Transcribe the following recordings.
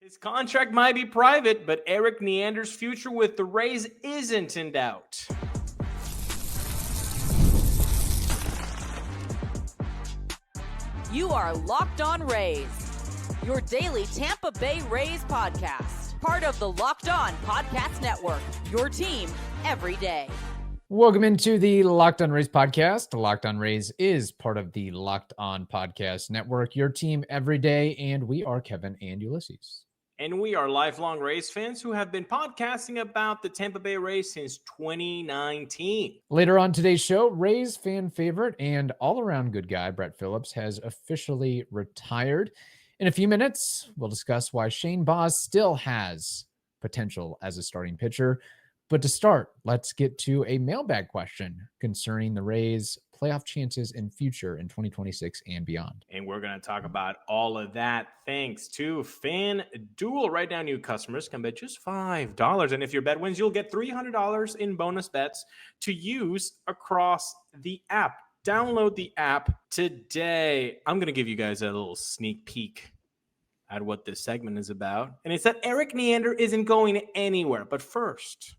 His contract might be private, but Erik Neander's future with the Rays isn't in doubt. You are Locked On Rays, your daily Tampa Bay Rays podcast. Part of the Locked On Podcast Network, your team every day. Welcome into the Locked On Rays podcast. Locked On Rays is part of the Locked On Podcast Network, your team every day, and we are Kevin and Ulysses. And we are lifelong Rays fans who have been podcasting about the Tampa Bay Rays since 2019. Later on today's show, Rays fan favorite and all-around good guy Brett Phillips has officially retired. In a few minutes, we'll discuss why Shane Baz still has potential as a starting pitcher. But to start, let's get to a mailbag question concerning the Rays' playoff chances and future in 2026 and beyond. And we're going to talk about all of that thanks to FanDuel. Right now, new customers can bet just $5. And if your bet wins, you'll get $300 in bonus bets to use across the app. Download the app today. I'm going to give you guys a little sneak peek at what this segment is about. And it's that Erik Neander isn't going anywhere. But first,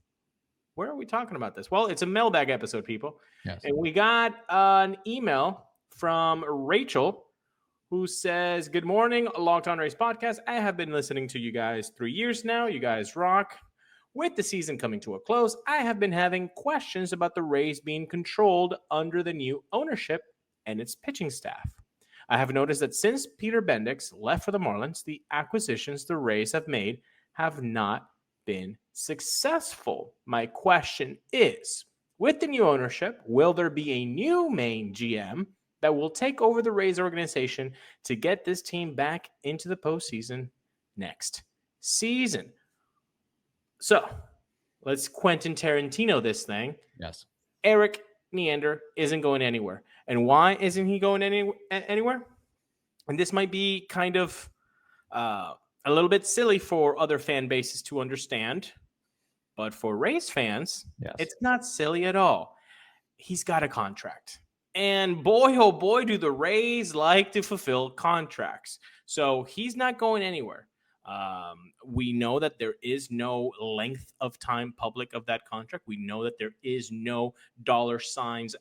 where are we talking about this? Well, it's a mailbag episode, people. Yes. And we got an email from Rachel who says, "Good morning, Locked On Rays podcast. I have been listening to you guys 3 years now. You guys rock. With the season coming to a close, I have been having questions about the Rays being controlled under the new ownership and its pitching staff. I have noticed that since Peter Bendix left for the Marlins, the acquisitions the Rays have made have not been successful. My question is, with the new ownership, will there be a new main GM that will take over the Rays organization to get this team back into the postseason next season?" So let's Quentin Tarantino this thing. Yes. Erik Neander isn't going anywhere. And why isn't he going anywhere? And this might be kind of a little bit silly for other fan bases to understand, but for Rays fans, Yes. It's not silly at all. He's got a contract. And boy, oh boy, do the Rays like to fulfill contracts. So he's not going anywhere. We know that there is no length of time public of that contract. We know that there is no dollar signs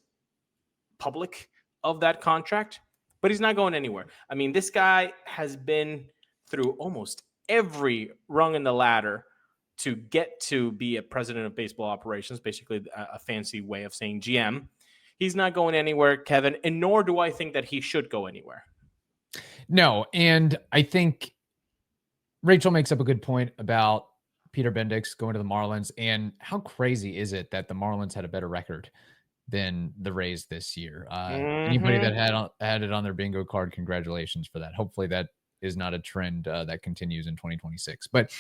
public of that contract, but he's not going anywhere. I mean, this guy has been through almost every rung in the ladder to get to be a president of baseball operations, basically a fancy way of saying GM. He's not going anywhere, Kevin, and nor do I think that he should go anywhere. No, and I think Rachel makes up a good point about Peter Bendix going to the Marlins, and how crazy is it that the Marlins had a better record than the Rays this year? Anybody that had it on their bingo card, congratulations for that. Hopefully that is not a trend that continues in 2026. But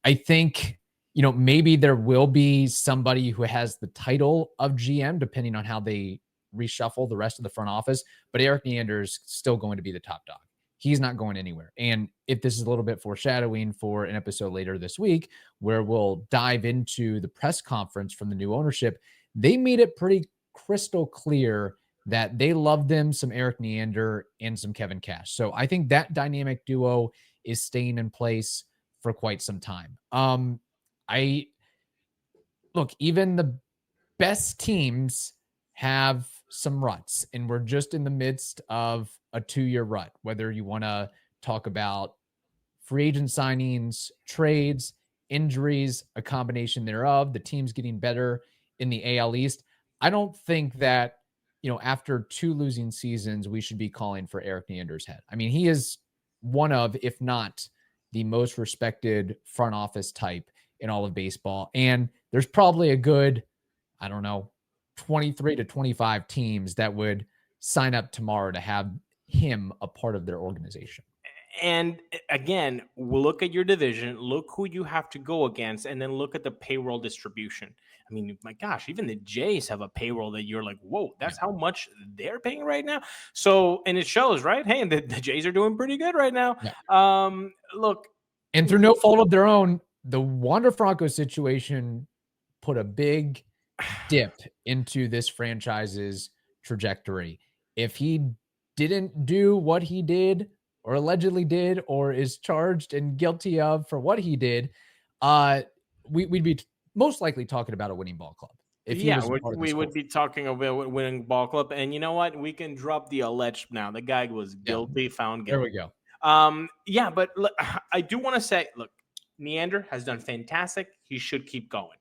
I think, maybe there will be somebody who has the title of GM, depending on how they reshuffle the rest of the front office. But Erik Neander is still going to be the top dog. He's not going anywhere. And if this is a little bit foreshadowing for an episode later this week, where we'll dive into the press conference from the new ownership, they made it pretty crystal clear that they love them some Erik Neander and some Kevin Cash. So I think that dynamic duo is staying in place for quite some time. Even the best teams have some ruts, and we're just in the midst of a 2-year rut, whether you want to talk about free agent signings, trades, injuries, a combination thereof, the team's getting better in the AL East. I don't think that, after 2 losing seasons, we should be calling for Erik Neander's head. I mean, he is one of, if not the most respected front office type in all of baseball. And there's probably a good, 23 to 25 teams that would sign up tomorrow to have him a part of their organization. And again, look at your division, look who you have to go against, and then look at the payroll distribution. I mean, my gosh, even the Jays have a payroll that you're like, whoa, that's how much they're paying right now. So, and it shows, right? Hey, the Jays are doing pretty good right now. Yeah. Look. And through no fault of their own, the Wander Franco situation put a big dip into this franchise's trajectory. If he didn't do what he did, or allegedly did or is charged and guilty of for what he did, we'd be most likely talking about a winning ball club. If he was part of we would be talking about winning ball club. And you know what? We can drop the alleged now. The guy was guilty, found guilty. There we go. Yeah, but look, I do want to say, look, Neander has done fantastic. He should keep going.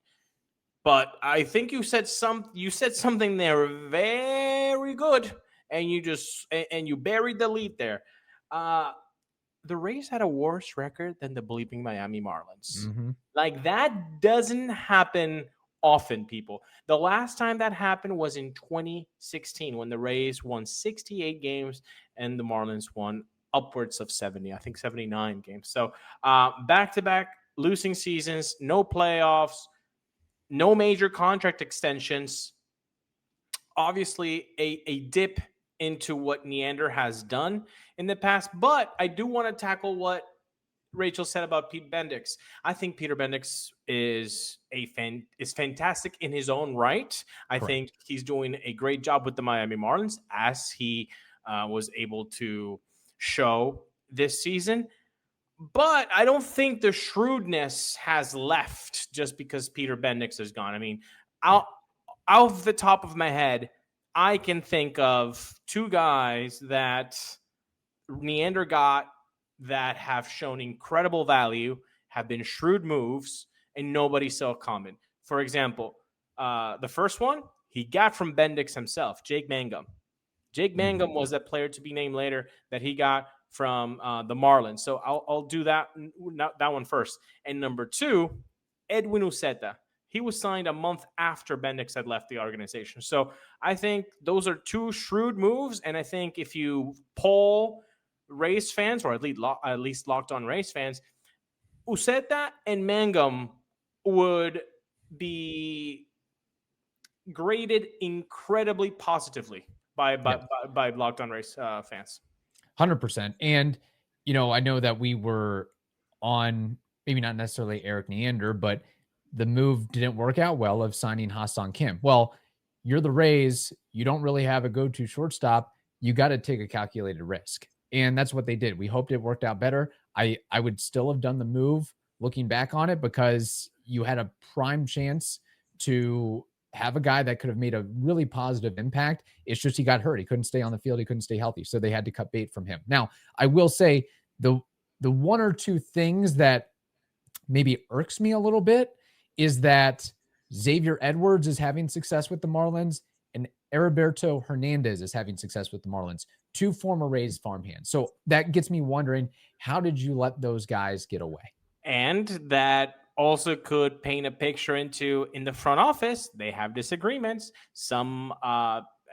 But I think you said something there very good, and you buried the lead there. The Rays had a worse record than the bleeping Miami Marlins. Mm-hmm. Like, that doesn't happen often, people. The last time that happened was in 2016 when the Rays won 68 games and the Marlins won upwards of 70, I think 79 games. So back-to-back losing seasons, no playoffs, no major contract extensions. Obviously, a dip into what Neander has done in the past. But I do want to tackle what Rachel said about Pete Bendix. I think Peter Bendix is fantastic in his own right. I think he's doing a great job with the Miami Marlins, as he was able to show this season. But I don't think the shrewdness has left just because Peter Bendix is gone. I mean, out of the top of my head, I can think of two guys that Neander got that have shown incredible value, have been shrewd moves, and nobody saw coming. For example, the first one he got from Bendix himself, Jake Mangum. Jake Mangum was that player to be named later that he got from the Marlins. So I'll do that one first. And number two, Edwin Uceta. He was signed a month after Bendix had left the organization. So I think those are two shrewd moves. And I think if you poll Rays fans, or at least Locked On Rays fans, Uceta and Mangum would be graded incredibly positively by Locked On Rays fans. 100%. And, I know that we were on maybe not necessarily Erik Neander, but the move didn't work out well of signing Ha-Seong Kim. Well, you're the Rays. You don't really have a go-to shortstop. You got to take a calculated risk. And that's what they did. We hoped it worked out better. I would still have done the move looking back on it, because you had a prime chance to have a guy that could have made a really positive impact. It's just he got hurt. He couldn't stay on the field. He couldn't stay healthy. So they had to cut bait from him. Now, I will say the one or two things that maybe irks me a little bit is that Xavier Edwards is having success with the Marlins and Heriberto Hernandez is having success with the Marlins, two former Rays farmhands. So that gets me wondering, how did you let those guys get away? And that also could paint a picture into, in the front office, they have disagreements. Some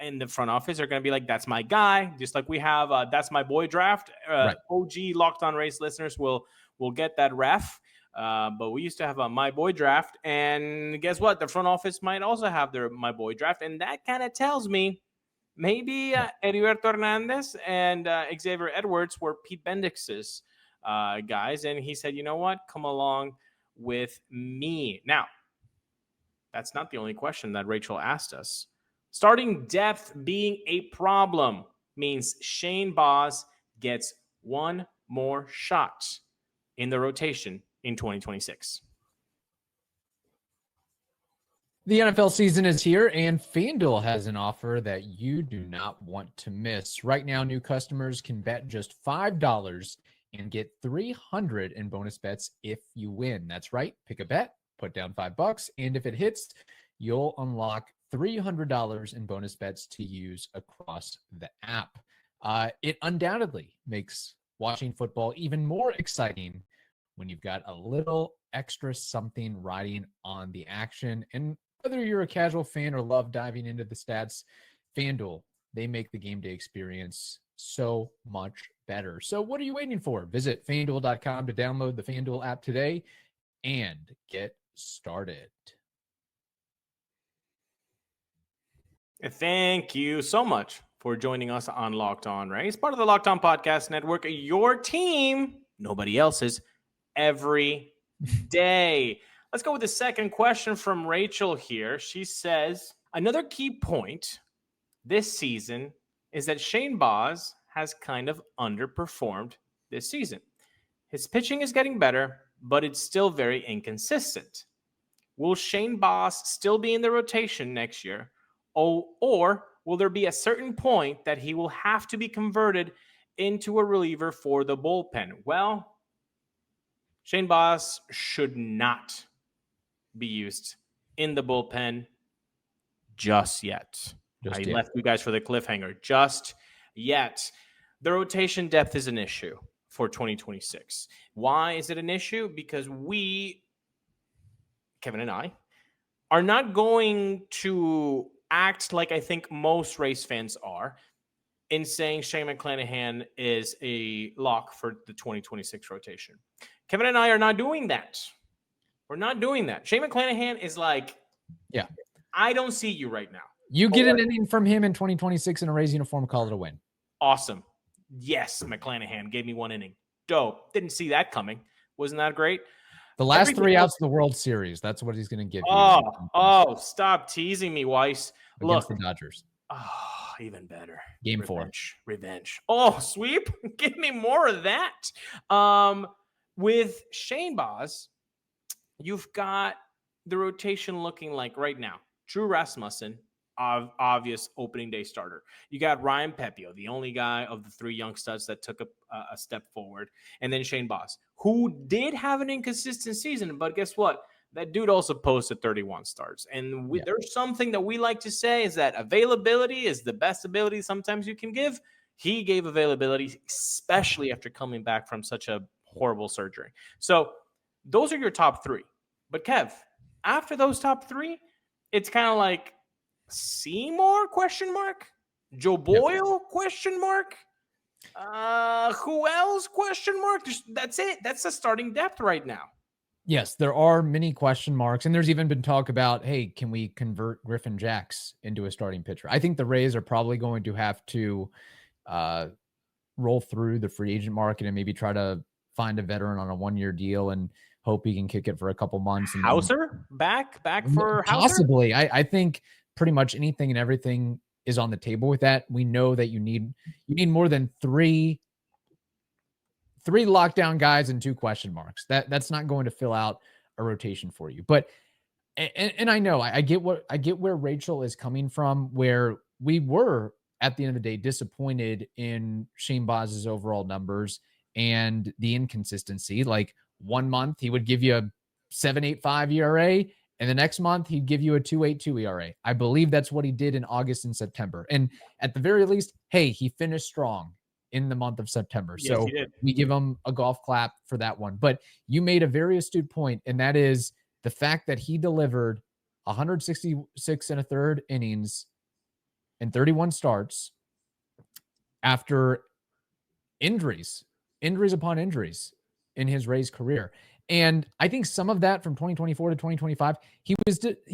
in the front office are going to be like, that's my guy. Just like we have, that's my boy draft. Right. OG Locked On Rays listeners will get that ref. But we used to have a my boy draft, and guess what? The front office might also have their my boy draft, and that kind of tells me maybe Heriberto Hernandez and Xavier Edwards were Pete Bendix's guys, and he said, you know what? Come along with me. Now, that's not the only question that Rachel asked us. Starting depth being a problem means Shane Baz gets one more shot in the rotation in 2026. The NFL season is here, and FanDuel has an offer that you do not want to miss. Right now, new customers can bet just $5 and get $300 in bonus bets if you win. That's right. Pick a bet, put down $5, and if it hits, you'll unlock $300 in bonus bets to use across the app. It undoubtedly makes watching football even more exciting when you've got a little extra something riding on the action. And whether you're a casual fan or love diving into the stats, FanDuel, they make the game day experience so much better. So what are you waiting for? Visit FanDuel.com to download the FanDuel app today and get started. Thank you so much for joining us on Locked On Rays, part of the Locked On Podcast Network, your team, nobody else's, every day. Let's go with the second question from Rachel here. She says, another key point this season is that Shane Baz has kind of underperformed this season. His pitching is getting better, but it's still very inconsistent. Will Shane Baz still be in the rotation next year? Or will there be a certain point that he will have to be converted into a reliever for the bullpen? Well, Shane Baz should not be used in the bullpen just yet. I left you guys for the cliffhanger. Just yet. The rotation depth is an issue for 2026. Why is it an issue? Because we, Kevin and I, are not going to act like I think most Rays fans are in saying Shane McClanahan is a lock for the 2026 rotation. Kevin and I are not doing that. We're not doing that. Shane McClanahan is like, yeah, I don't see you right now. You get an inning from him in 2026 in a Rays uniform, call it a win. Awesome. Yes, McClanahan gave me one inning. Dope. Didn't see that coming. Wasn't that great? The last three outs of the World Series. That's what he's going to give you. Oh, stop teasing me, Weiss. Against the Dodgers. Oh, even better. Game 4. Revenge. Oh, sweep. Give me more of that. With Shane Baz, you've got the rotation looking like right now. Drew Rasmussen, obvious opening day starter. You got Ryan Pepio, the only guy of the 3 young studs that took a step forward. And then Shane Baz, who did have an inconsistent season, but guess what? That dude also posted 31 starts. And there's something that we like to say is that availability is the best ability sometimes you can give. He gave availability, especially after coming back from such a horrible surgery. So those are your top 3. But Kev, after those top 3, it's kind of like Seymour ? Joe Boyle ? Who else ? That's it. That's the starting depth right now. Yes, there are many question marks, and there's even been talk about, hey, can we convert Griffin Jacks into a starting pitcher? I think the Rays are probably going to have to roll through the free agent market and maybe try to find a veteran on a 1-year deal and hope he can kick it for a couple months. And Hauser? Back for Hauser? Possibly. I think pretty much anything and everything is on the table with that. We know that you need more than three lockdown guys and 2 question marks. That's not going to fill out a rotation for you. But and I know I get where Rachel is coming from, where we were at the end of the day disappointed in Shane Baz's overall numbers and the inconsistency. Like 1 month he would give you a 7.85 ERA, and the next month he'd give you a 2.82 ERA. I believe that's what he did in August and September. And at the very least, hey, he finished strong in the month of September. Yes, so we give him a golf clap for that one. But you made a very astute point, and that is the fact that he delivered 166 and a third innings and 31 starts after injuries upon injuries in his Rays career. And I think some of that from 2024 to 2025, he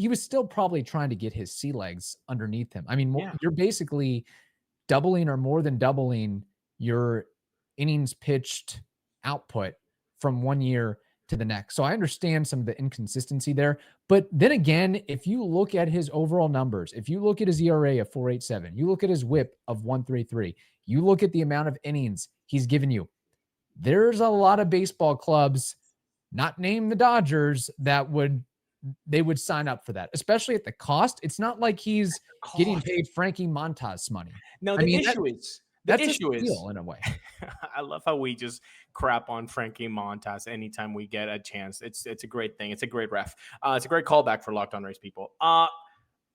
was still probably trying to get his sea legs underneath him. I mean, you're basically doubling or more than doubling your innings pitched output from 1 year to the next. So I understand some of the inconsistency there. But then again, if you look at his overall numbers, if you look at his ERA of 4.87, you look at his WHIP of 1.33, you look at the amount of innings he's given you, there's a lot of baseball clubs, not named the Dodgers, that would sign up for that, especially at the cost. It's not like he's getting paid Frankie Montas money. No, the issue is in a way. I love how we just crap on Frankie Montas anytime we get a chance. It's a great thing. It's a great ref. It's a great callback for Locked On Rays people.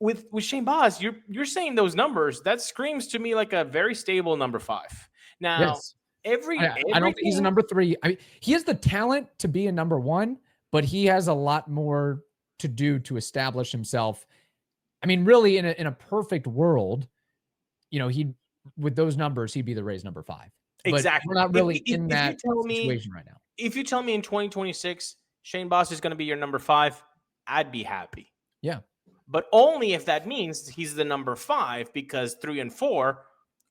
With Shane Baz, you're saying those numbers, that screams to me like a very stable number 5. Now, yes. I don't think he's a number 3. I mean, he has the talent to be a number 1, but he has a lot more to do to establish himself. I mean, really, in a perfect world, with those numbers, he'd be the Rays number 5. Exactly. But we're not really in that situation right now. If you tell me in 2026, Shane Baz is going to be your number 5, I'd be happy. Yeah. But only if that means he's the number 5, because 3 and 4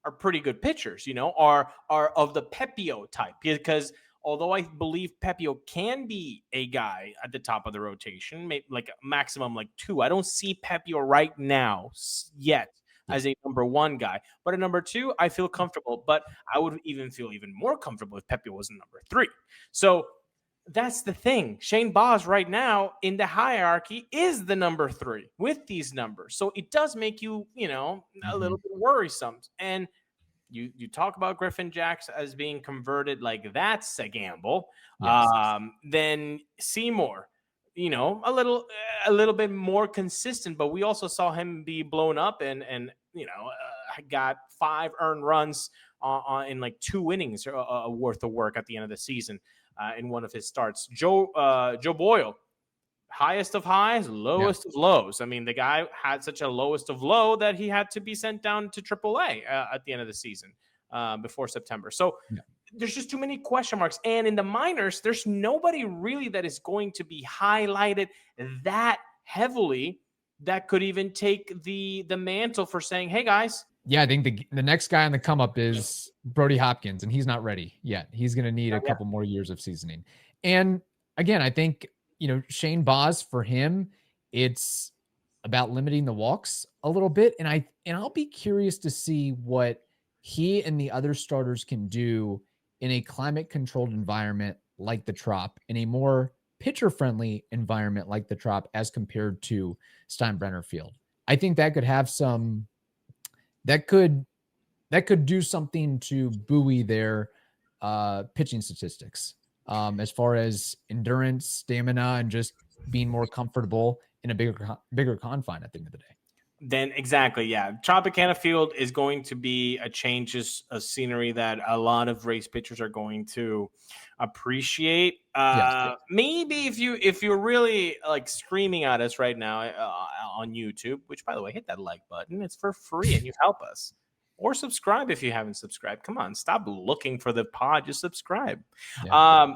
are pretty good pitchers, are of the Pepio type. Because although I believe Pepio can be a guy at the top of the rotation, maybe like a maximum like 2, I don't see Pepio right now yet as a number 1 guy. But at number 2, I feel comfortable. But I would even feel even more comfortable if Pepe was number 3. So that's the thing. Shane Baz right now in the hierarchy is the number 3 with these numbers. So it does make you, a little bit worrisome. And you talk about Griffin Jax as being converted, like that's a gamble. Yes. Then Seymour, a little bit more consistent, but we also saw him be blown up and got 5 earned runs in like 2 innings worth of work at the end of the season in one of his starts. Joe Boyle, highest of highs, lowest of lows. I mean, the guy had such a lowest of low that he had to be sent down to AAA at the end of the season before September. So there's just too many question marks. And in the minors, there's nobody really that is going to be highlighted that heavily that could even take the mantle for saying, hey, guys. Yeah, I think the next guy on the come up is Brody Hopkins, and he's not ready yet. He's going to need a couple more years of seasoning. And again, I think, Shane Baz, for him, it's about limiting the walks a little bit. And I'll be curious to see what he and the other starters can do in a climate controlled environment like the Trop, in a more pitcher friendly environment like the Trop as compared to Steinbrenner Field. I think that could have that could do something to buoy their pitching statistics. As far as endurance, stamina, and just being more comfortable in a bigger confine at the end of the day. Then exactly, yeah. Tropicana Field is going to be a change of scenery that a lot of race pitchers are going to appreciate. Maybe if you're really like screaming at us right now on YouTube, which by the way, hit that like button. It's for free and you help us. Or subscribe if you haven't subscribed. Come on, stop looking for the pod. Just subscribe. Yeah.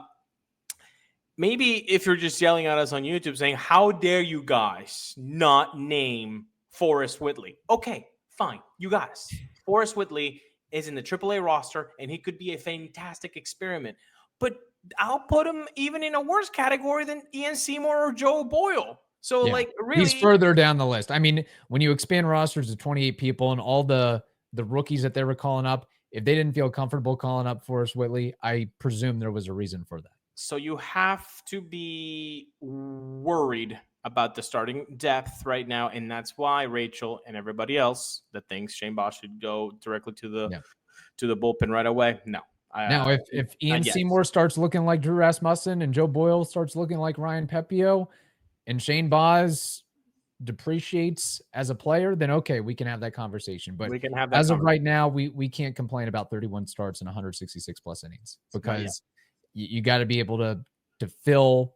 Maybe if you're just yelling at us on YouTube saying, how dare you guys not name Forrest Whitley? Okay, fine. You got us. Forrest Whitley is in the AAA roster, and he could be a fantastic experiment. But I'll put him even in a worse category than Ian Seymour or Joe Boyle. So, really, he's further down the list. I mean, when you expand rosters to 28 people and all the rookies that they were calling up, if they didn't feel comfortable calling up Forrest Whitley, I presume there was a reason for that. So you have to be worried about the starting depth right now, and that's why Rachel and everybody else that thinks Shane Baz should go directly to the bullpen right away. No. Now, if Ian Seymour starts looking like Drew Rasmussen and Joe Boyle starts looking like Ryan Pepio, and Shane Baz depreciates as a player, then okay, we can have that conversation. But we can have that as of right now, we can't complain about 31 starts and 166 plus innings, because you got to be able to fill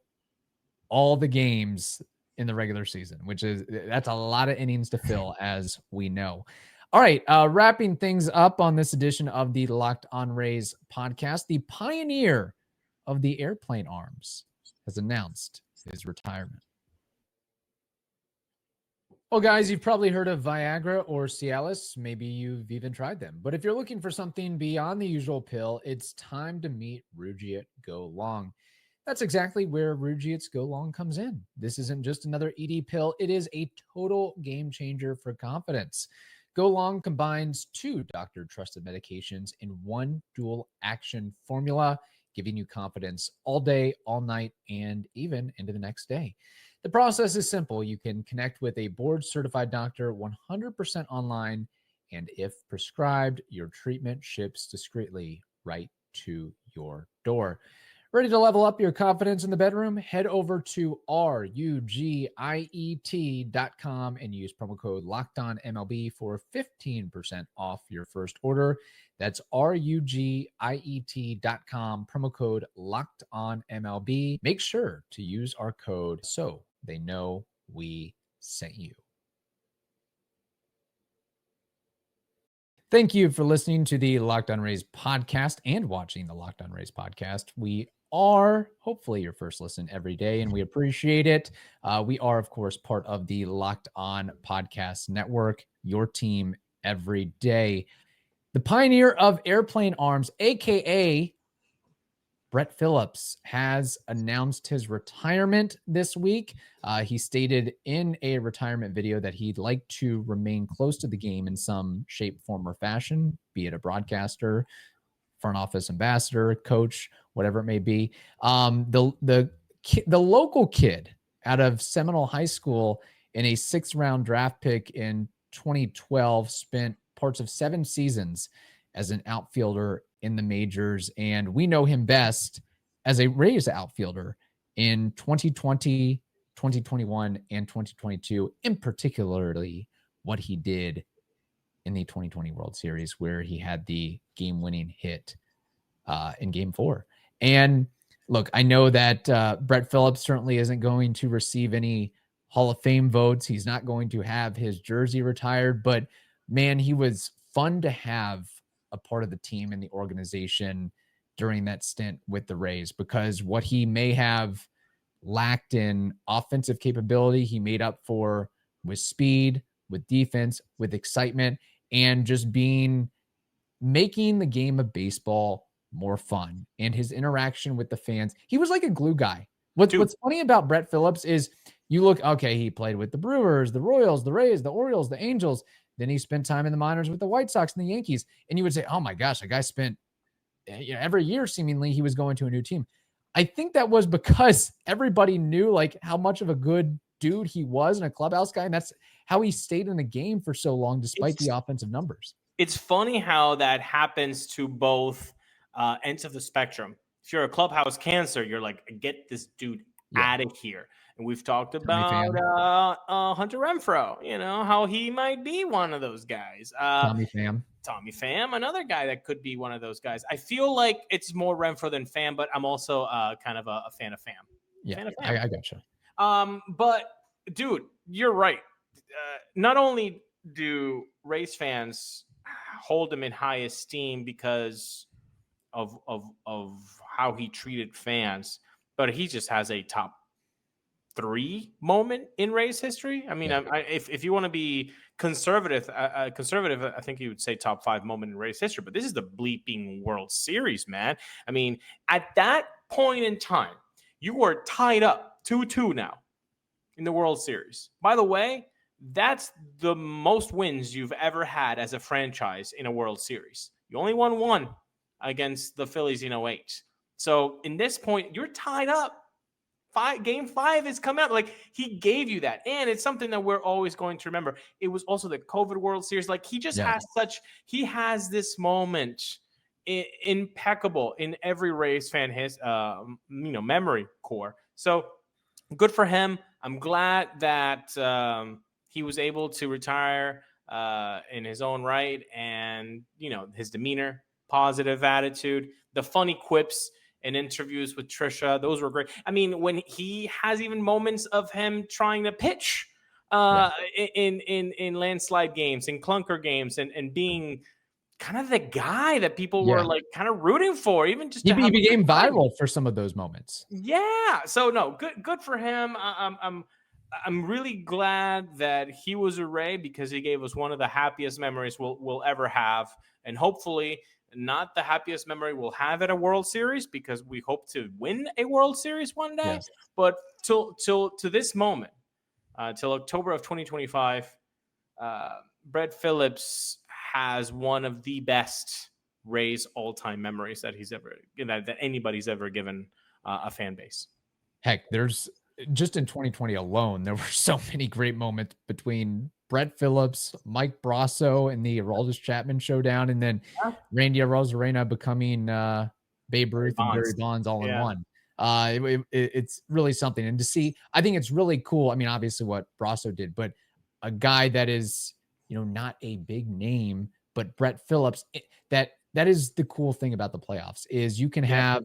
all the games in the regular season, that's a lot of innings to fill, as we know. All right, wrapping things up on this edition of the Locked On Rays podcast, the pioneer of the airplane arms has announced his retirement. Well, guys, you've probably heard of Viagra or Cialis. Maybe you've even tried them. But if you're looking for something beyond the usual pill, it's time to meet Rougiet Go Long. That's exactly where Rougiet's Go Long comes in. This isn't just another ED pill. It is a total game changer for confidence. Go Long combines 2 doctor-trusted medications in one dual-action formula, giving you confidence all day, all night, and even into the next day. The process is simple. You can connect with a board-certified doctor 100% online, and if prescribed, your treatment ships discreetly right to your door. Ready to level up your confidence in the bedroom? Head over to RUGIET.com and use promo code LOCKEDONMLB for 15% off your first order. That's RUGIET.com, promo code LOCKEDONMLB. Make sure to use our code so they know we sent you. Thank you for listening to the Locked On Rays podcast and watching the Locked On Rays podcast. We are hopefully your first listen every day, and we appreciate it. We are, of course, part of the Locked On Podcast Network, your team every day. The pioneer of airplane arms, a.k.a. Brett Phillips has announced his retirement this week. He stated in a retirement video that he'd like to remain close to the game in some shape, form, or fashion, be it a broadcaster, front office ambassador, coach, whatever it may be. The local kid out of Seminole High School in a 6th-round draft pick in 2012 spent parts of 7 seasons as an outfielder in the majors, and we know him best as a Rays outfielder in 2020, 2021, and 2022, in particularly what he did in the 2020 World Series, where he had the game-winning hit in Game 4. And look, I know that Brett Phillips certainly isn't going to receive any Hall of Fame votes. He's not going to have his jersey retired, but man, he was fun to have a part of the team and the organization during that stint with the Rays, because what he may have lacked in offensive capability, he made up for with speed, with defense, with excitement, and just making the game of baseball more fun. And his interaction with the fans, he was like a glue guy. What's funny about Brett Phillips is you look, okay, he played with the Brewers, the Royals, the Rays, the Orioles, the Angels. Then he spent time in the minors with the White Sox and the Yankees. And you would say, oh my gosh, a guy spent every year seemingly he was going to a new team. I think that was because everybody knew like how much of a good dude he was and a clubhouse guy. And that's how he stayed in the game for so long, despite the offensive numbers. It's funny how that happens to both ends of the spectrum. If you're a clubhouse cancer, you're like, get this dude out of here. And we've talked about Hunter Renfroe, how he might be one of those guys. Tommy Pham, another guy that could be one of those guys. I feel like it's more Renfroe than Pham, but I'm also kind of a fan of Pham. Yeah, I gotcha. But dude, you're right. Not only do Rays fans hold him in high esteem because of how he treated fans, but he just has a top 3 moment in Rays history. I mean, if you want to be conservative, I think you would say top 5 moment in Rays history. But this is the bleeping World Series, man. I mean, at that point in time, you were tied up 2-2 now in the World Series. By the way, that's the most wins you've ever had as a franchise in a World Series. You only won 1 against the Phillies in 2008. So in this point, you're tied up. Game 5 is coming up. Like, he gave you that. And it's something that we're always going to remember. It was also the COVID World Series. Like, he just he has this moment impeccable in every Rays fan, memory core. So good for him. I'm glad that he was able to retire in his own right. And, his demeanor, positive attitude, the funny quips and interviews with Trisha, those were great. I mean, when he has even moments of him trying to pitch in landslide games, in clunker games, and being kind of the guy that people were like kind of rooting for, even just he became viral for some of those moments. Yeah. So no, good for him. I'm really glad that he was a Ray, because he gave us one of the happiest memories we'll ever have, and hopefully not the happiest memory we'll have at a World Series, because we hope to win a World Series one day. Yes. But till to this moment, till October of 2025, Brett Phillips has one of the best Rays all-time memories that that anybody's ever given a fan base. Heck, there's just in 2020 alone, there were so many great moments between Brett Phillips, Mike Brasso, and the Aroldis Chapman showdown, and then Randy Arozarena becoming Babe Ruth and Barry Bonds all in one. It's really something. And to see, I think it's really cool. I mean, obviously what Brasso did, but a guy that is, not a big name, but Brett Phillips, that is the cool thing about the playoffs is you can have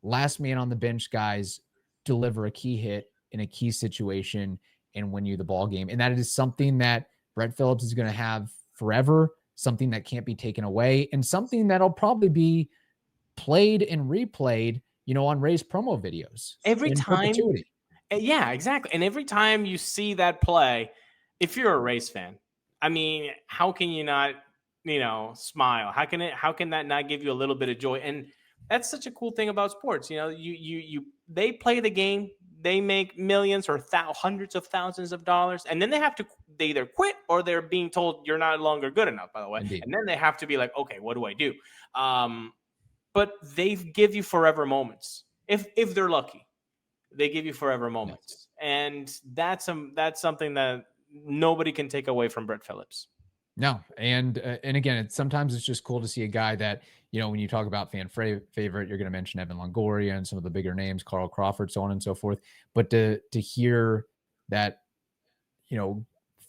last man on the bench guys deliver a key hit in a key situation and win you the ball game. And that is something that Brett Phillips is going to have forever, something that can't be taken away, and something that'll probably be played and replayed, on Rays promo videos. Every time. Perpetuity. Yeah, exactly. And every time you see that play, if you're a Rays fan, I mean, how can you not, smile? How can that not give you a little bit of joy? And That's such a cool thing about sports. They play the game, they make millions or hundreds of thousands of dollars, and then they either quit or they're being told you're not longer good enough, by the way. Indeed. And then they have to be like, okay, what do I do? But they give you forever moments. If they're lucky, they give you forever moments. Yes. And that's something that nobody can take away from Brett Phillips. No. And again, sometimes it's just cool to see a guy that, when you talk about fan favorite, you're going to mention Evan Longoria and some of the bigger names, Carl Crawford, so on and so forth. But to hear that,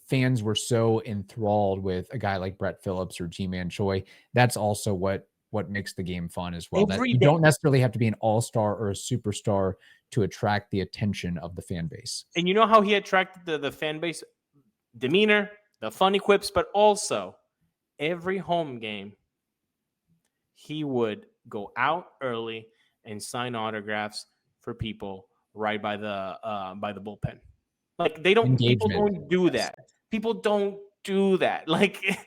fans were so enthralled with a guy like Brett Phillips or G-Man Choi, that's also what makes the game fun as well. That you don't necessarily have to be an all-star or a superstar to attract the attention of the fan base. And you know how he attracted the fan base? Demeanor, the funny quips, but also every home game, he would go out early and sign autographs for people right by the bullpen. Like people don't do that. People don't do that. Like,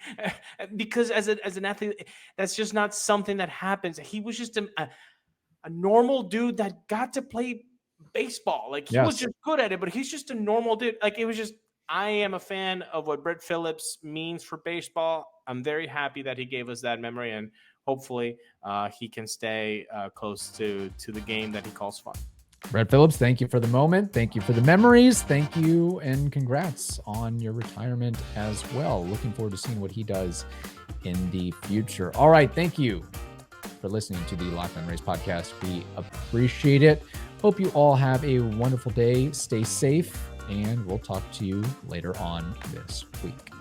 because as an athlete, that's just not something that happens. He was just a normal dude that got to play baseball. Like, he was just good at it, but he's just a normal dude. Like, it was just, I am a fan of what Brett Phillips means for baseball. I'm very happy that he gave us that memory, and hopefully he can stay close to the game that he calls fun. Brett Phillips, thank you for the moment. Thank you for the memories. Thank you, and congrats on your retirement as well. Looking forward to seeing what he does in the future. All right, thank you for listening to the Locked On Rays podcast. We appreciate it. Hope you all have a wonderful day. Stay safe, and we'll talk to you later on this week.